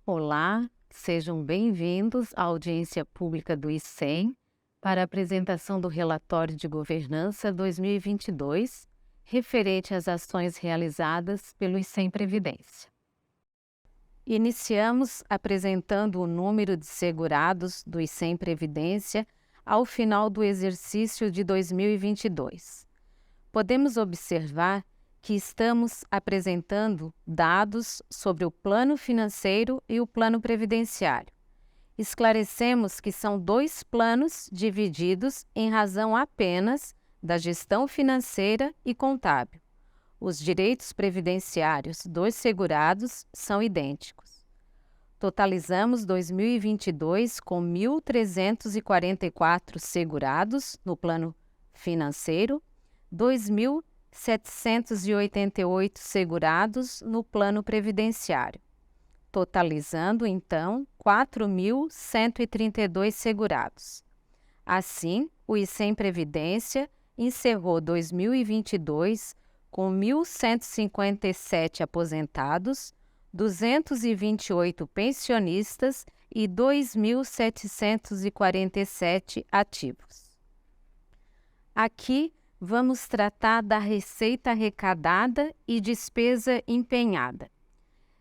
Olá, sejam bem-vindos à audiência pública do ICEM para a apresentação do relatório de governança 2022, referente às ações realizadas pelo ICEM Previdência. Iniciamos apresentando o número de segurados do ICEM Previdência ao final do exercício de 2022. Podemos observar que estamos apresentando dados sobre o plano financeiro e o plano previdenciário. Esclarecemos que são dois planos divididos em razão apenas da gestão financeira e contábil. Os direitos previdenciários dos segurados são idênticos. Totalizamos 2022 com 1.344 segurados no plano financeiro, 2.788 segurados no plano previdenciário, totalizando, então, 4.132 segurados. Assim, o ICEM Previdência encerrou 2022 com 1.157 aposentados, 228 pensionistas e 2.747 ativos. Aqui, vamos tratar da receita arrecadada e despesa empenhada.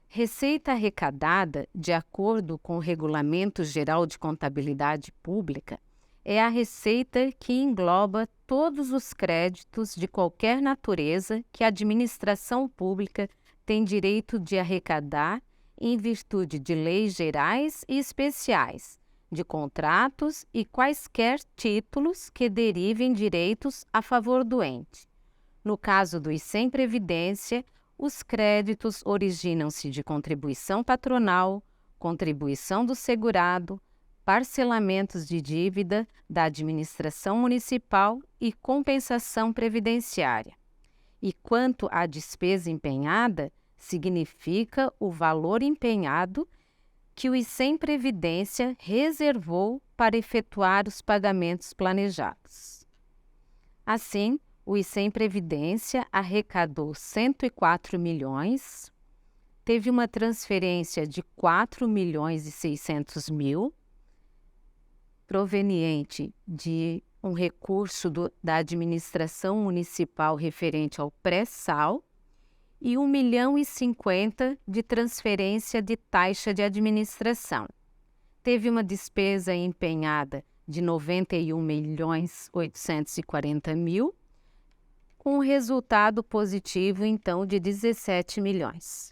Receita arrecadada, de acordo com o Regulamento Geral de Contabilidade Pública, é a receita que engloba todos os créditos de qualquer natureza que a administração pública tem direito de arrecadar em virtude de leis gerais e especiais, de contratos e quaisquer títulos que derivem direitos a favor do ente. No caso do ICEM Previdência, os créditos originam-se de contribuição patronal, contribuição do segurado, parcelamentos de dívida da administração municipal e compensação previdenciária. E quanto à despesa empenhada, significa o valor empenhado que o ICEM Previdência reservou para efetuar os pagamentos planejados. Assim, o ICEM Previdência arrecadou 104 milhões, teve uma transferência de 4.600.000, proveniente de um recurso da administração municipal referente ao pré-sal, e 1.050.000 de transferência de taxa de administração. Teve uma despesa empenhada de 91.840.000, com um resultado positivo, então, de 17 milhões.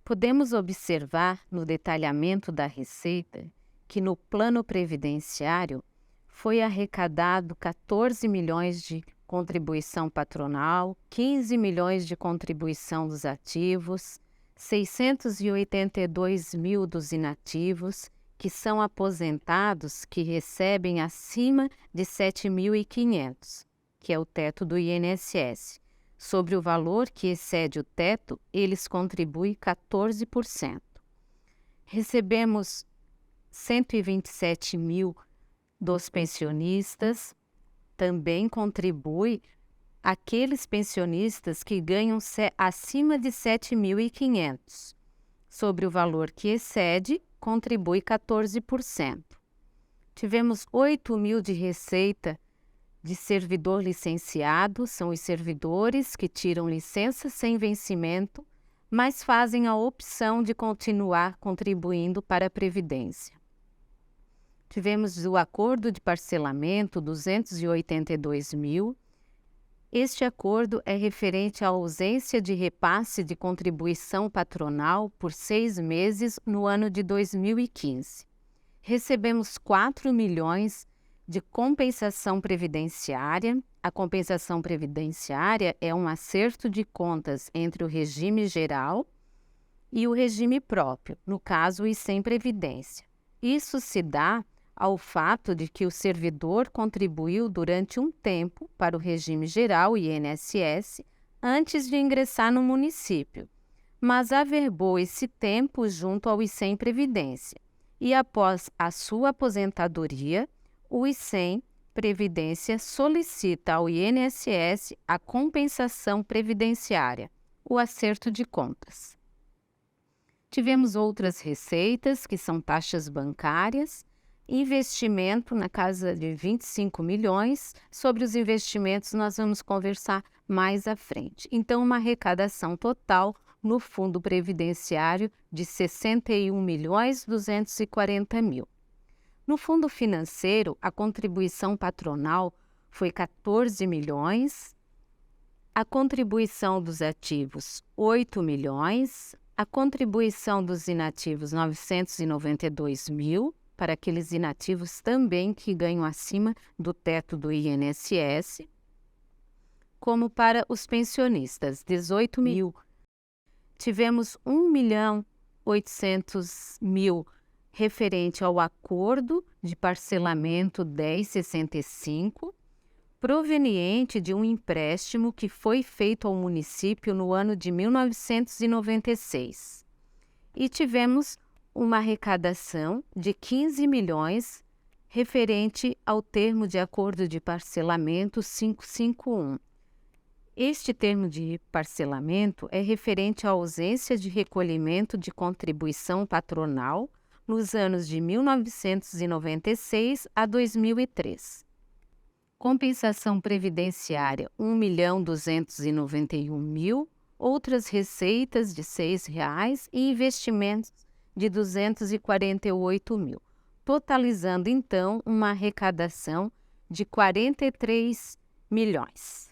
Podemos observar no detalhamento da receita que no plano previdenciário foi arrecadado 14 milhões de contribuição patronal, 15 milhões de contribuição dos ativos, 682.000 dos inativos, que são aposentados que recebem acima de 7.500, que é o teto do INSS. Sobre o valor que excede o teto, eles contribuem 14%. Recebemos 127.000 dos pensionistas, também contribui aqueles pensionistas que ganham acima de 7.500. Sobre o valor que excede, contribui 14%. Tivemos 8.000 de receita de servidor licenciado, são os servidores que tiram licença sem vencimento, mas fazem a opção de continuar contribuindo para a Previdência. Tivemos o acordo de parcelamento, 282.000. Este acordo é referente à ausência de repasse de contribuição patronal por 6 meses no ano de 2015. Recebemos 4 milhões de compensação previdenciária. A compensação previdenciária é um acerto de contas entre o regime geral e o regime próprio, no caso, o ICEM Previdência. Isso se dá ao fato de que o servidor contribuiu durante um tempo para o regime geral, INSS, antes de ingressar no município, mas averbou esse tempo junto ao ICEM Previdência e, após a sua aposentadoria, o ICEM Previdência solicita ao INSS a compensação previdenciária, o acerto de contas. Tivemos outras receitas, que são taxas bancárias, investimento na casa de 25 milhões. Sobre os investimentos, nós vamos conversar mais à frente. Então, uma arrecadação total no Fundo Previdenciário de 61.240.000. No Fundo Financeiro, a contribuição patronal foi 14 milhões, a contribuição dos ativos 8 milhões, a contribuição dos inativos 992.000, para aqueles inativos também que ganham acima do teto do INSS, como para os pensionistas, 18.000. Tivemos 1.800.000 referente ao acordo de parcelamento 1065, proveniente de um empréstimo que foi feito ao município no ano de 1996. E tivemos uma arrecadação de 15 milhões referente ao termo de acordo de parcelamento 551. Este termo de parcelamento é referente à ausência de recolhimento de contribuição patronal nos anos de 1996 a 2003. Compensação previdenciária, 1.291.000, outras receitas de R$ 6,00 e investimentos de 248.000, totalizando então uma arrecadação de 43 milhões.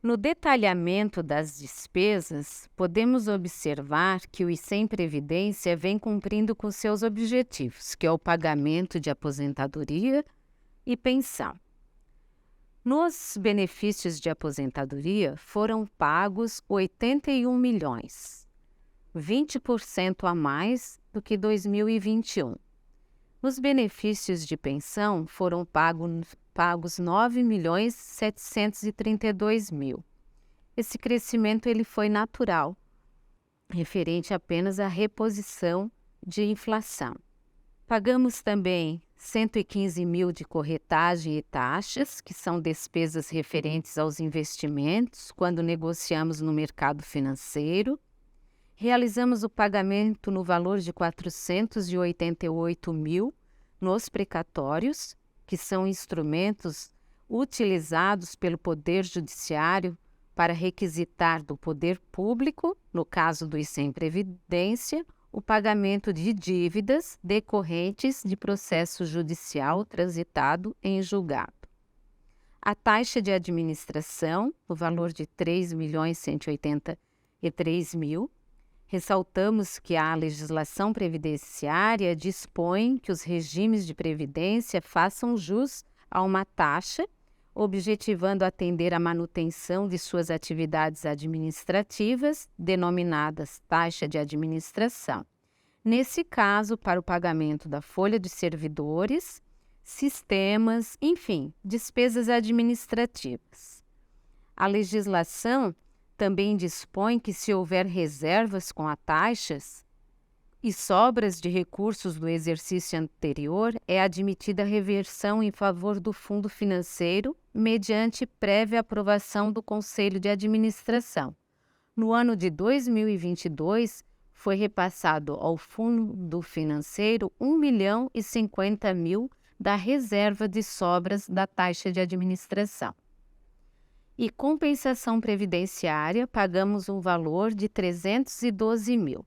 No detalhamento das despesas, podemos observar que o ICEM Previdência vem cumprindo com seus objetivos, que é o pagamento de aposentadoria e pensão. Nos benefícios de aposentadoria foram pagos 81 milhões, 20% a mais do que 2021. Nos benefícios de pensão foram pagos 9.732.000. Esse crescimento ele foi natural, referente apenas à reposição de inflação. Pagamos também 115.000 de corretagem e taxas, que são despesas referentes aos investimentos, quando negociamos no mercado financeiro. Realizamos o pagamento no valor de 488.000 nos precatórios, que são instrumentos utilizados pelo Poder Judiciário para requisitar do poder público, no caso do ICEM Previdência, o pagamento de dívidas decorrentes de processo judicial transitado em julgado. A taxa de administração, no valor de 3.183.000, ressaltamos que a legislação previdenciária dispõe que os regimes de previdência façam jus a uma taxa, objetivando atender à manutenção de suas atividades administrativas, denominadas taxa de administração. Nesse caso, para o pagamento da folha de servidores, sistemas, enfim, despesas administrativas. A legislação também dispõe que, se houver reservas com as taxas e sobras de recursos do exercício anterior, é admitida a reversão em favor do fundo financeiro, mediante prévia aprovação do Conselho de Administração. No ano de 2022, foi repassado ao fundo financeiro 1.050.000 da reserva de sobras da taxa de administração. E compensação previdenciária, pagamos um valor de 312.000.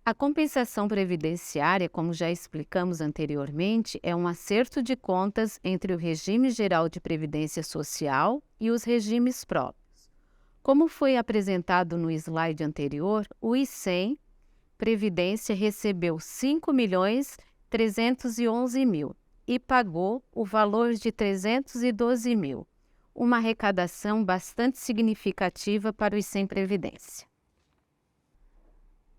A compensação previdenciária, como já explicamos anteriormente, é um acerto de contas entre o regime geral de previdência social e os regimes próprios. Como foi apresentado no slide anterior, o ICEM Previdência recebeu 5.311.000 e pagou o valor de 312.000. Uma arrecadação bastante significativa para o ICEM Previdência.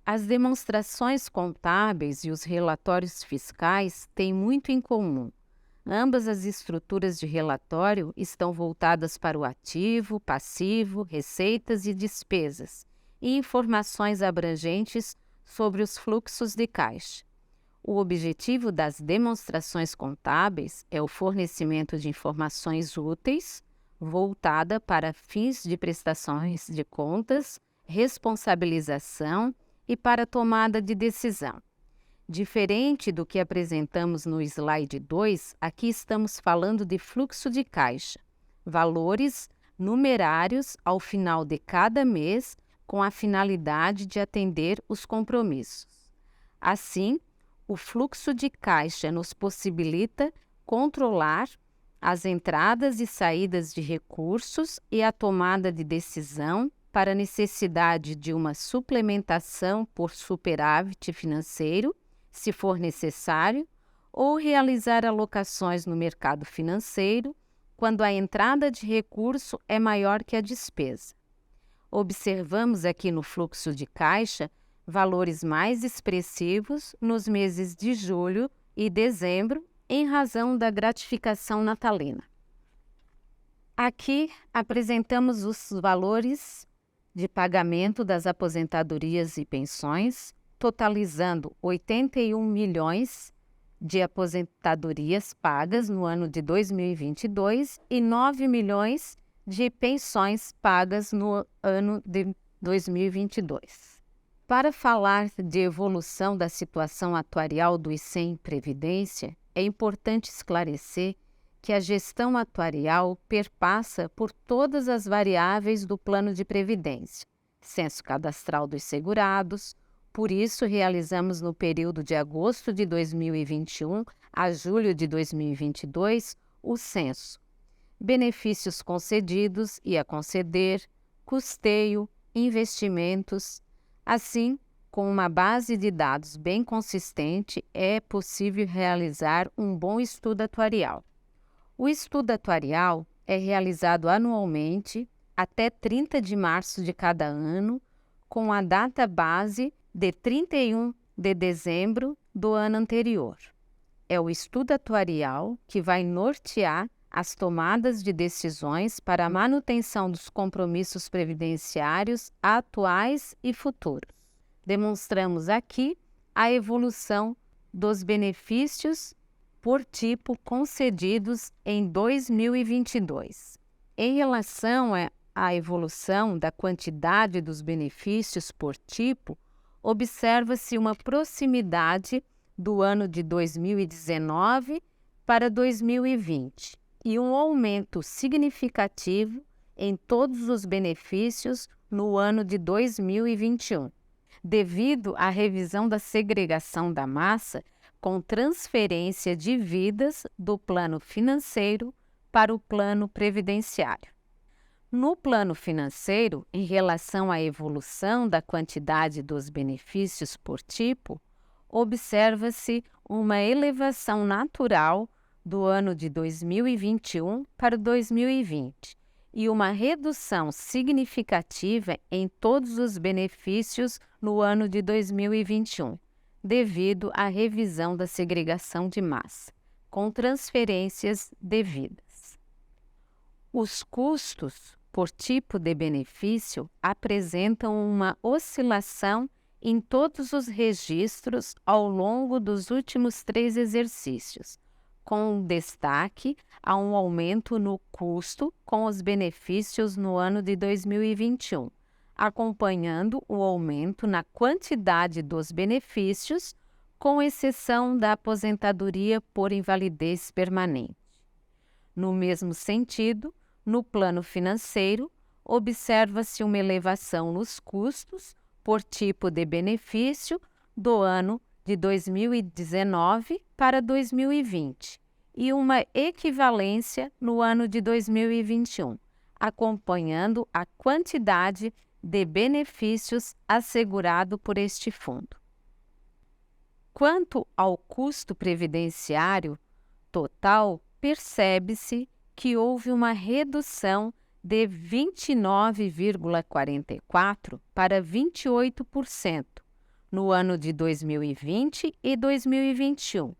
As demonstrações contábeis e os relatórios fiscais têm muito em comum. Ambas as estruturas de relatório estão voltadas para o ativo, passivo, receitas e despesas, e informações abrangentes sobre os fluxos de caixa. O objetivo das demonstrações contábeis é o fornecimento de informações úteis, voltada para fins de prestações de contas, responsabilização e para tomada de decisão. Diferente do que apresentamos no slide 2, aqui estamos falando de fluxo de caixa, valores numerários ao final de cada mês com a finalidade de atender os compromissos. Assim, o fluxo de caixa nos possibilita controlar as entradas e saídas de recursos e a tomada de decisão para a necessidade de uma suplementação por superávit financeiro, se for necessário, ou realizar alocações no mercado financeiro quando a entrada de recurso é maior que a despesa. Observamos aqui no fluxo de caixa valores mais expressivos nos meses de julho e dezembro, em razão da gratificação natalina. Aqui apresentamos os valores de pagamento das aposentadorias e pensões, totalizando 81 milhões de aposentadorias pagas no ano de 2022 e 9 milhões de pensões pagas no ano de 2022. Para falar de evolução da situação atuarial do ICEM Previdência, é importante esclarecer que a gestão atuarial perpassa por todas as variáveis do plano de previdência, censo cadastral dos segurados. Por isso, realizamos no período de agosto de 2021 a julho de 2022 o censo, benefícios concedidos e a conceder, custeio, investimentos. Assim, com uma base de dados bem consistente, é possível realizar um bom estudo atuarial. O estudo atuarial é realizado anualmente até 30 de março de cada ano, com a data base de 31 de dezembro do ano anterior. É o estudo atuarial que vai nortear as tomadas de decisões para a manutenção dos compromissos previdenciários atuais e futuros. Demonstramos aqui a evolução dos benefícios por tipo concedidos em 2022. Em relação à evolução da quantidade dos benefícios por tipo, observa-se uma proximidade do ano de 2019 para 2020 e um aumento significativo em todos os benefícios no ano de 2021, devido à revisão da segregação da massa com transferência de vidas do plano financeiro para o plano previdenciário. No plano financeiro, em relação à evolução da quantidade dos benefícios por tipo, observa-se uma elevação natural do ano de 2021 para 2020 e uma redução significativa em todos os benefícios no ano de 2021, devido à revisão da segregação de massa, com transferências devidas. Os custos por tipo de benefício apresentam uma oscilação em todos os registros ao longo dos últimos 3 exercícios, com destaque a um aumento no custo com os benefícios no ano de 2021, acompanhando o aumento na quantidade dos benefícios, com exceção da aposentadoria por invalidez permanente. No mesmo sentido, no plano financeiro, observa-se uma elevação nos custos por tipo de benefício do ano de 2019 para 2020 e uma equivalência no ano de 2021, acompanhando a quantidade de benefícios assegurado por este fundo. Quanto ao custo previdenciário total, percebe-se que houve uma redução de 29,44% para 28% no ano de 2020 e 2021,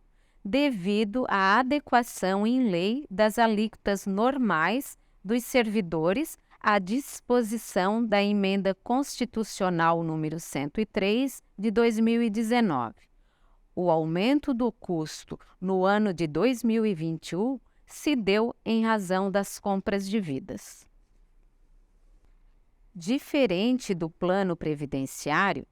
devido à adequação em lei das alíquotas normais dos servidores à disposição da Emenda Constitucional número 103 de 2019. O aumento do custo no ano de 2021 se deu em razão das compras de vidas. Diferente do plano previdenciário,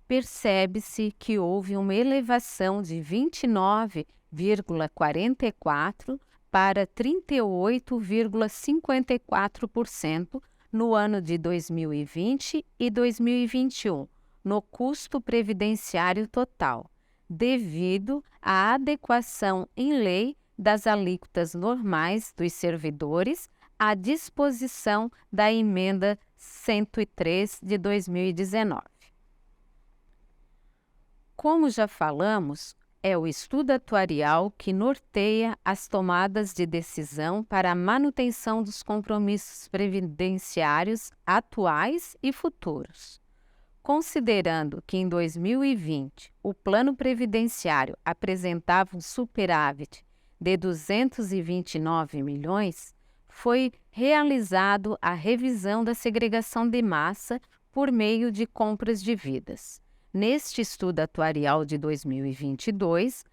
percebe-se que houve uma elevação de 29,44% para 38,54% no ano de 2020 e 2021, no custo previdenciário total, devido à adequação em lei das alíquotas normais dos servidores à disposição da Emenda 103 de 2019. Como já falamos, é o estudo atuarial que norteia as tomadas de decisão para a manutenção dos compromissos previdenciários atuais e futuros. Considerando que em 2020 o plano previdenciário apresentava um superávit de 229 milhões, foi realizado a revisão da segregação de massa por meio de compras de vidas. Neste estudo atuarial de 2022,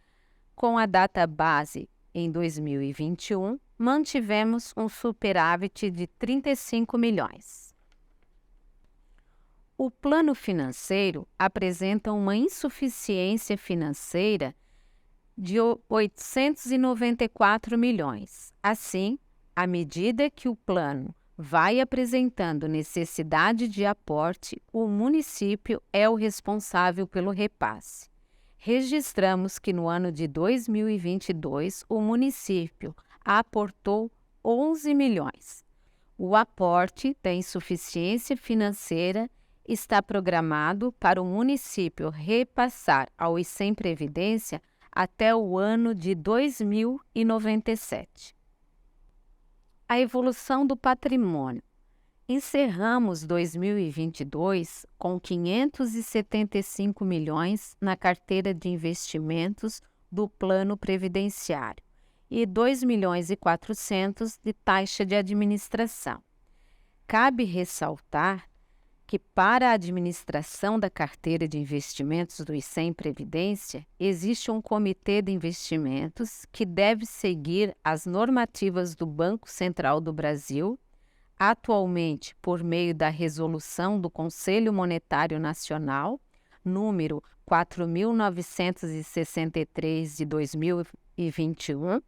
com a data base em 2021, mantivemos um superávit de 35 milhões. O plano financeiro apresenta uma insuficiência financeira de 894 milhões. Assim, à medida que o plano vai apresentando necessidade de aporte, o município é o responsável pelo repasse. Registramos que no ano de 2022 o município aportou 11 milhões. O aporte da insuficiência financeira está programado para o município repassar ao ICEM Previdência até o ano de 2097. A evolução do patrimônio. Encerramos 2022 com 575 milhões na carteira de investimentos do Plano Previdenciário e 2 milhões e 400 de taxa de administração. Cabe ressaltar que para a administração da carteira de investimentos do ICEM Previdência, existe um comitê de investimentos que deve seguir as normativas do Banco Central do Brasil, atualmente por meio da resolução do Conselho Monetário Nacional, número 4.963 de 2021,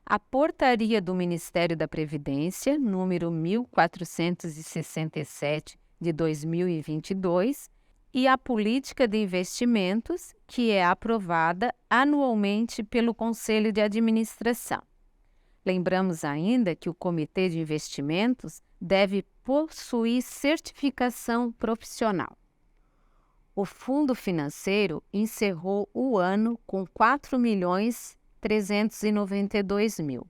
a Portaria do Ministério da Previdência, número 1467 de 2022, e a Política de Investimentos, que é aprovada anualmente pelo Conselho de Administração. Lembramos ainda que o Comitê de Investimentos deve possuir certificação profissional. O Fundo Financeiro encerrou o ano com 4.392.000.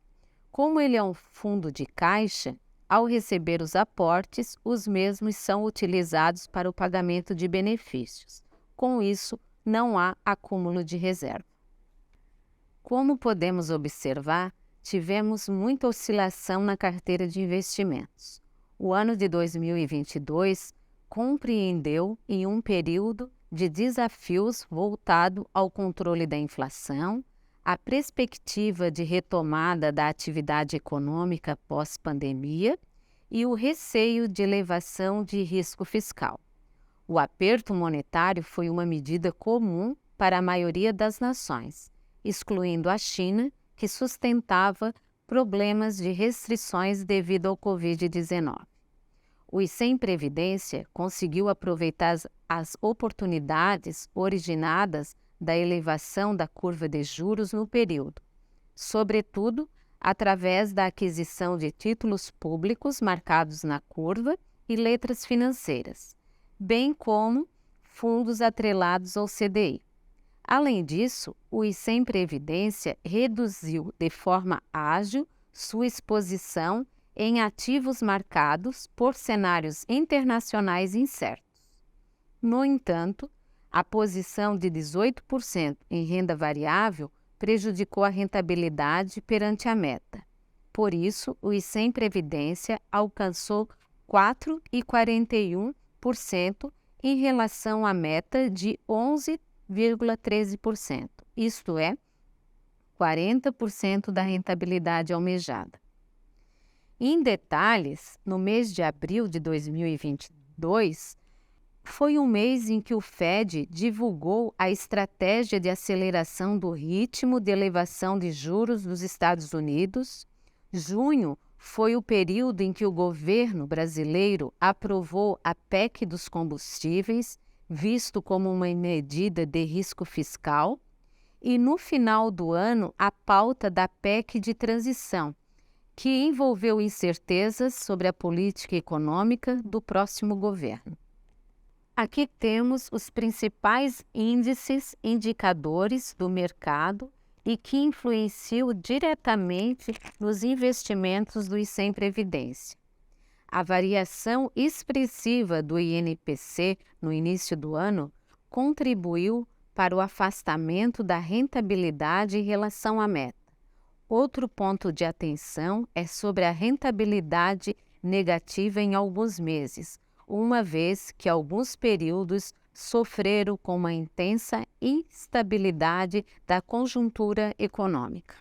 Como ele é um fundo de caixa, ao receber os aportes, os mesmos são utilizados para o pagamento de benefícios. Com isso, não há acúmulo de reserva. Como podemos observar, tivemos muita oscilação na carteira de investimentos. O ano de 2022 compreendeu em um período de desafios voltado ao controle da inflação, a perspectiva de retomada da atividade econômica pós-pandemia e o receio de elevação de risco fiscal. O aperto monetário foi uma medida comum para a maioria das nações, excluindo a China, que sustentava problemas de restrições devido ao Covid-19. O ICEM Previdência conseguiu aproveitar as oportunidades originadas da elevação da curva de juros no período, sobretudo através da aquisição de títulos públicos marcados na curva e letras financeiras, bem como fundos atrelados ao CDI. Além disso, o ICEM Previdência reduziu de forma ágil sua exposição em ativos marcados por cenários internacionais incertos. No entanto, a posição de 18% em renda variável prejudicou a rentabilidade perante a meta. Por isso, o ICEM Previdência alcançou 4,41% em relação à meta de 11,13%, isto é, 40% da rentabilidade almejada. Em detalhes, no mês de abril de 2022, Foi um mês em que o Fed divulgou a estratégia de aceleração do ritmo de elevação de juros dos Estados Unidos. Junho foi o período em que o governo brasileiro aprovou a PEC dos combustíveis, visto como uma medida de risco fiscal, e no final do ano a pauta da PEC de transição, que envolveu incertezas sobre a política econômica do próximo governo. Aqui temos os principais índices, indicadores do mercado e que influenciam diretamente nos investimentos do ICEM Previdência. A variação expressiva do INPC no início do ano contribuiu para o afastamento da rentabilidade em relação à meta. Outro ponto de atenção é sobre a rentabilidade negativa em alguns meses, uma vez que alguns períodos sofreram com uma intensa instabilidade da conjuntura econômica.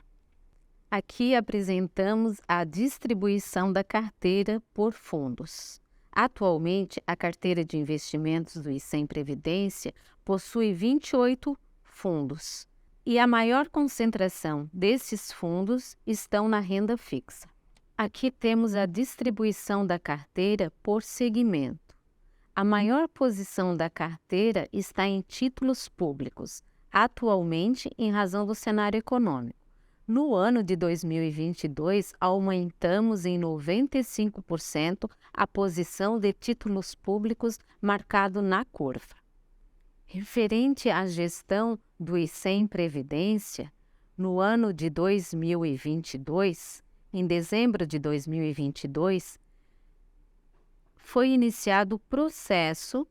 Aqui apresentamos a distribuição da carteira por fundos. Atualmente, a carteira de investimentos do ICEM Previdência possui 28 fundos e a maior concentração desses fundos estão na renda fixa. Aqui temos a distribuição da carteira por segmento. A maior posição da carteira está em títulos públicos, atualmente em razão do cenário econômico. No ano de 2022, aumentamos em 95% a posição de títulos públicos marcado na curva. Referente à gestão do ICEM Previdência, no ano de 2022, em dezembro de 2022, foi iniciado o processo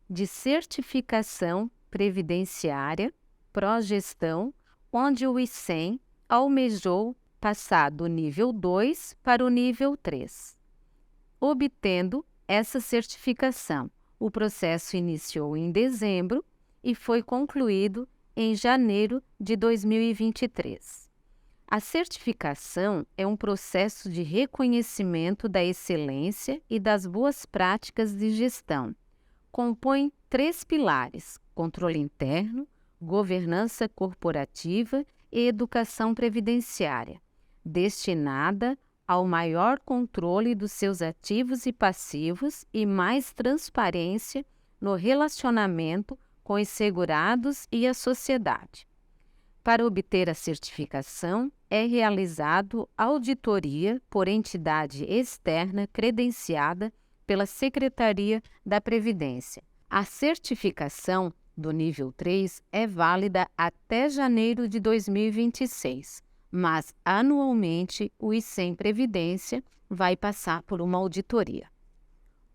de certificação previdenciária pró-gestão, onde o ICEM almejou passar do nível 2 para o nível 3. Obtendo essa certificação, o processo iniciou em dezembro e foi concluído em janeiro de 2023. A certificação é um processo de reconhecimento da excelência e das boas práticas de gestão. Compõe 3 pilares: controle interno, governança corporativa e educação previdenciária, destinada ao maior controle dos seus ativos e passivos e mais transparência no relacionamento com os segurados e a sociedade. Para obter a certificação, é realizado auditoria por entidade externa credenciada pela Secretaria da Previdência. A certificação do nível 3 é válida até janeiro de 2026, mas anualmente o ICEM Previdência vai passar por uma auditoria.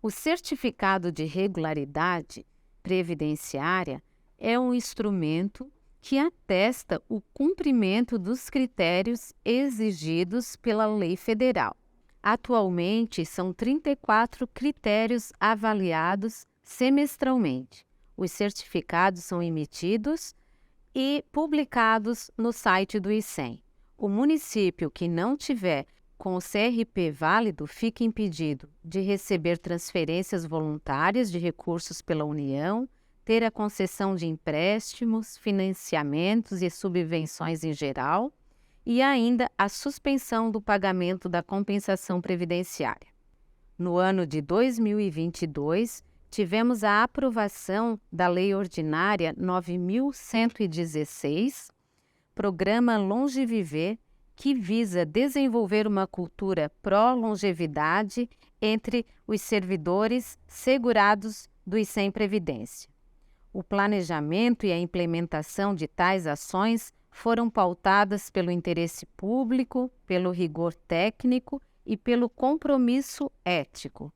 O certificado de regularidade previdenciária é um instrumento que atesta o cumprimento dos critérios exigidos pela lei federal. Atualmente, são 34 critérios avaliados semestralmente. Os certificados são emitidos e publicados no site do ICEM. O município que não tiver com o CRP válido fica impedido de receber transferências voluntárias de recursos pela União, ter a concessão de empréstimos, financiamentos e subvenções em geral, e ainda a suspensão do pagamento da compensação previdenciária. No ano de 2022, tivemos a aprovação da Lei Ordinária 9.116, Programa Longeviver, que visa desenvolver uma cultura pró-longevidade entre os servidores segurados do ICEM Previdência. O planejamento e a implementação de tais ações foram pautadas pelo interesse público, pelo rigor técnico e pelo compromisso ético.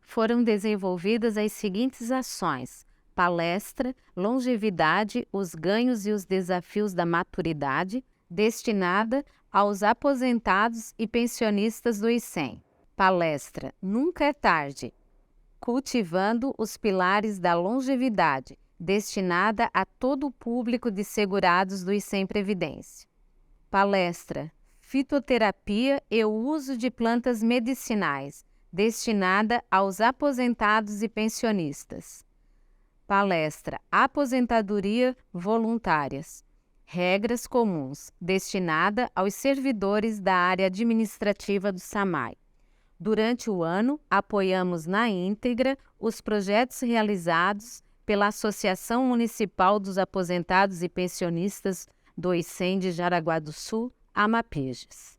Foram desenvolvidas as seguintes ações: palestra Longevidade, os ganhos e os desafios da maturidade, destinada aos aposentados e pensionistas do ICEM. Palestra Nunca é Tarde, cultivando os pilares da longevidade, destinada a todo o público de segurados do ICEM Previdência. Palestra Fitoterapia e o uso de plantas medicinais, destinada aos aposentados e pensionistas. palestra Aposentadoria Voluntárias, regras comuns, destinada aos servidores da área administrativa do SAMAI. Durante o ano, apoiamos na íntegra os projetos realizados pela Associação Municipal dos Aposentados e Pensionistas do ICEM de Jaraguá do Sul, Amapejes.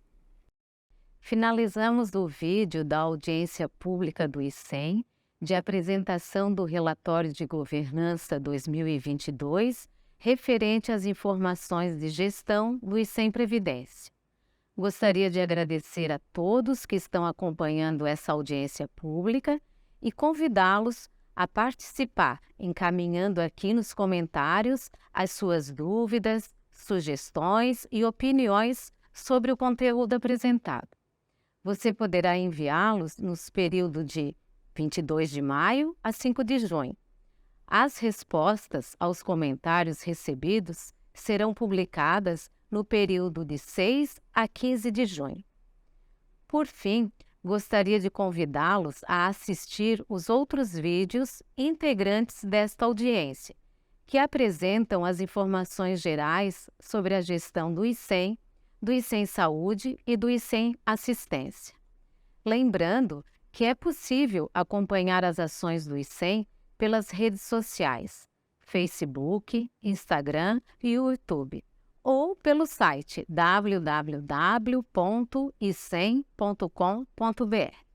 Finalizamos o vídeo da audiência pública do ICEM, de apresentação do relatório de governança 2022, referente às informações de gestão do ICEM Previdência. Gostaria de agradecer a todos que estão acompanhando essa audiência pública e convidá-los a participar, encaminhando aqui nos comentários as suas dúvidas, sugestões e opiniões sobre o conteúdo apresentado. Você poderá enviá-los nos períodos de 22 de maio a 5 de junho. As respostas aos comentários recebidos serão publicadas no período de 6 a 15 de junho. Por fim, gostaria de convidá-los a assistir os outros vídeos integrantes desta audiência, que apresentam as informações gerais sobre a gestão do ICEM Saúde e do ICEM Assistência. Lembrando que é possível acompanhar as ações do ICEM pelas redes sociais, Facebook, Instagram e YouTube, ou pelo site www.icem.com.br.